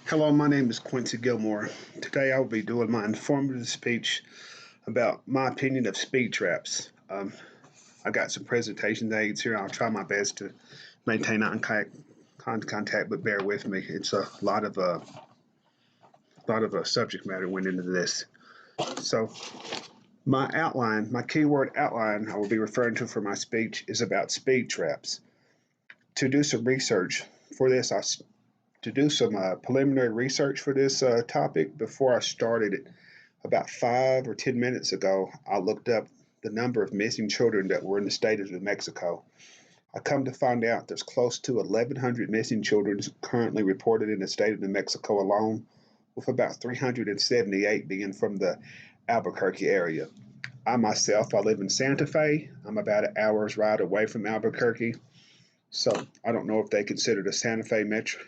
Hello, my name is Quincy Gilmore. Today I will be doing my informative speech about my opinion of speed traps. I got some presentation aids here. I'll try my best to maintain contact, but bear with me. It's a lot of subject matter went into this. So my keyword outline I will be referring to for my speech is about speed traps. To do some research for this, to do some preliminary research for this topic before I started it. About 5 or 10 minutes ago, I looked up the number of missing children that were in the state of New Mexico. I come to find out there's close to 1,100 missing children currently reported in the state of New Mexico alone, with about 378 being from the Albuquerque area. I live in Santa Fe. I'm about an hour's ride away from Albuquerque, so I don't know if they consider the Santa Fe metro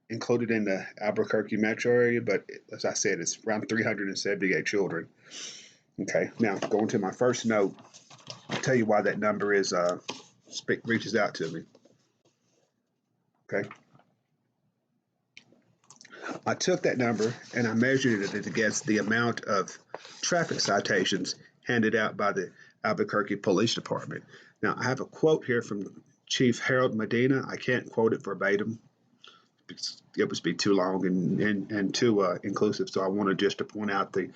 included in the Albuquerque metro area, but as I said, it's around 378 children. Okay, now going to my first note, I'll tell you why that number is reaches out to me. Okay, I took that number and I measured it against the amount of traffic citations handed out by the Albuquerque Police Department. Now I have a quote here from Chief Harold Medina. I can't quote it verbatim. It would be too long and too inclusive, so I wanted just to point out the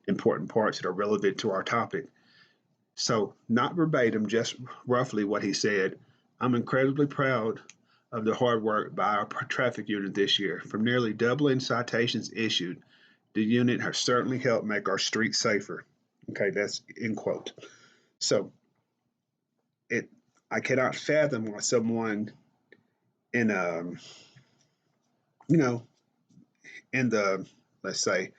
important parts that are relevant to our topic. So, not verbatim, just roughly what he said. I'm incredibly proud of the hard work by our traffic unit this year. From nearly doubling citations issued, the unit has certainly helped make our streets safer. Okay, that's end quote. So, it I cannot fathom why someone in you know in the, let's say,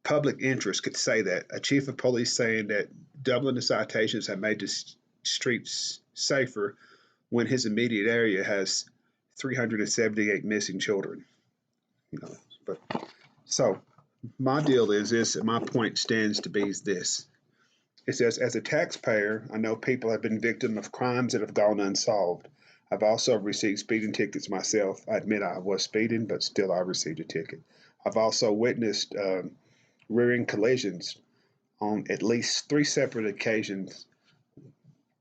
public interest could say that. A chief of police saying that doubling the citations have made the streets safer when his immediate area has 378 missing children. You know, but so my deal is this, and my point stands to be is this. It says, as a taxpayer, I know people have been victim of crimes that have gone unsolved. I've also received speeding tickets myself. I admit I was speeding, but still I received a ticket. I've also witnessed rearing collisions on at least three separate occasions,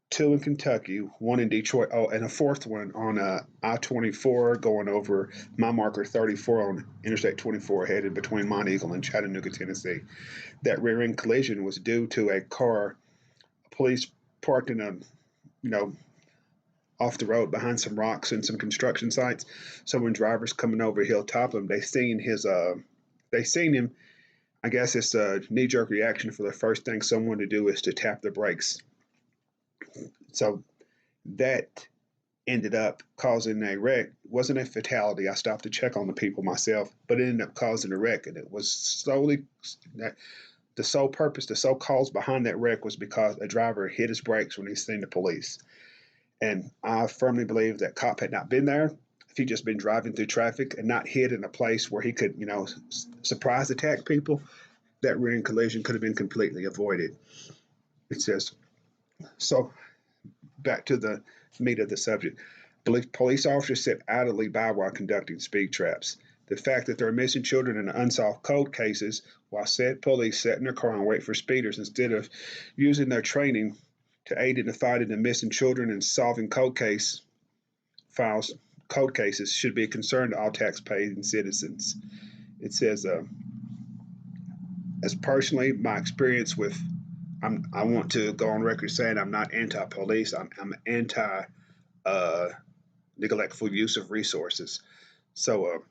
two in Kentucky, one in Detroit, oh, and a fourth one on I-24 going over my marker 34 on Interstate 24 headed between Monteagle and Chattanooga, Tennessee. That rear end collision was due to a car, police parked in a, you know, off the road behind some rocks and some construction sites. So when drivers coming over Hilltop him, they seen him. I guess it's a knee jerk reaction for the first thing someone to do is to tap the brakes. So that ended up causing a wreck. It wasn't a fatality. I stopped to check on the people myself, but it ended up causing a wreck. And it was solely the sole purpose, the sole cause behind that wreck was because a driver hit his brakes when he seen the police. And I firmly believe that cop had not been there. If he'd just been driving through traffic and not hid in a place where he could, surprise attack people, that rear end collision could have been completely avoided. It says, so back to the meat of the subject. Police officers sit idly by while conducting speed traps. The fact that there are missing children in unsolved cold cases, while said police sit in their car and wait for speeders instead of using their training to aid in the fight of the missing children and solving cold cases should be a concern to all taxpaying citizens. It says, as personally, my experience with, I want to go on record saying I'm not anti-police. I'm anti uh, neglectful use of resources. So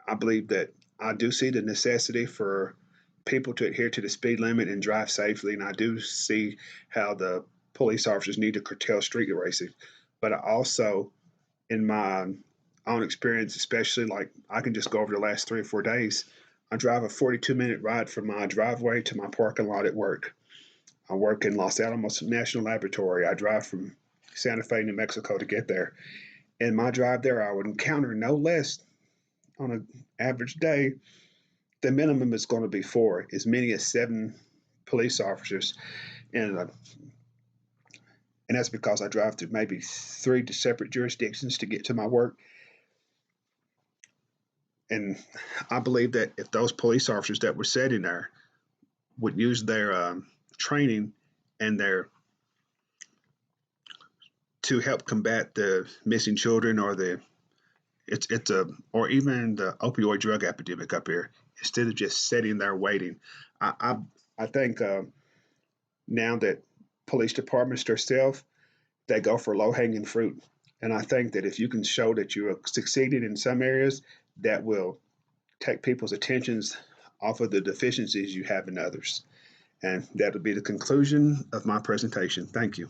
I believe that I do see the necessity for people to adhere to the speed limit and drive safely, and I do see how the police officers need to curtail street racing. But I also, in my own experience, especially like I can just go over the last 3 or 4 days, I drive a 42-minute ride from my driveway to my parking lot at work. I work in Los Alamos National Laboratory. I drive from Santa Fe, New Mexico to get there. In my drive there, I would encounter no less on an average day, the minimum is going to be four, as many as seven police officers. And, uh, and that's because I drive through maybe three separate jurisdictions to get to my work. And I believe that if those police officers that were sitting there would use their training and their to help combat the missing children or the it's a or even the opioid drug epidemic up here, instead of just sitting there waiting. I think now that police departments themselves, they go for low hanging fruit. And I think that if you can show that you're succeeding in some areas, that will take people's attentions off of the deficiencies you have in others. And that'll be the conclusion of my presentation. Thank you.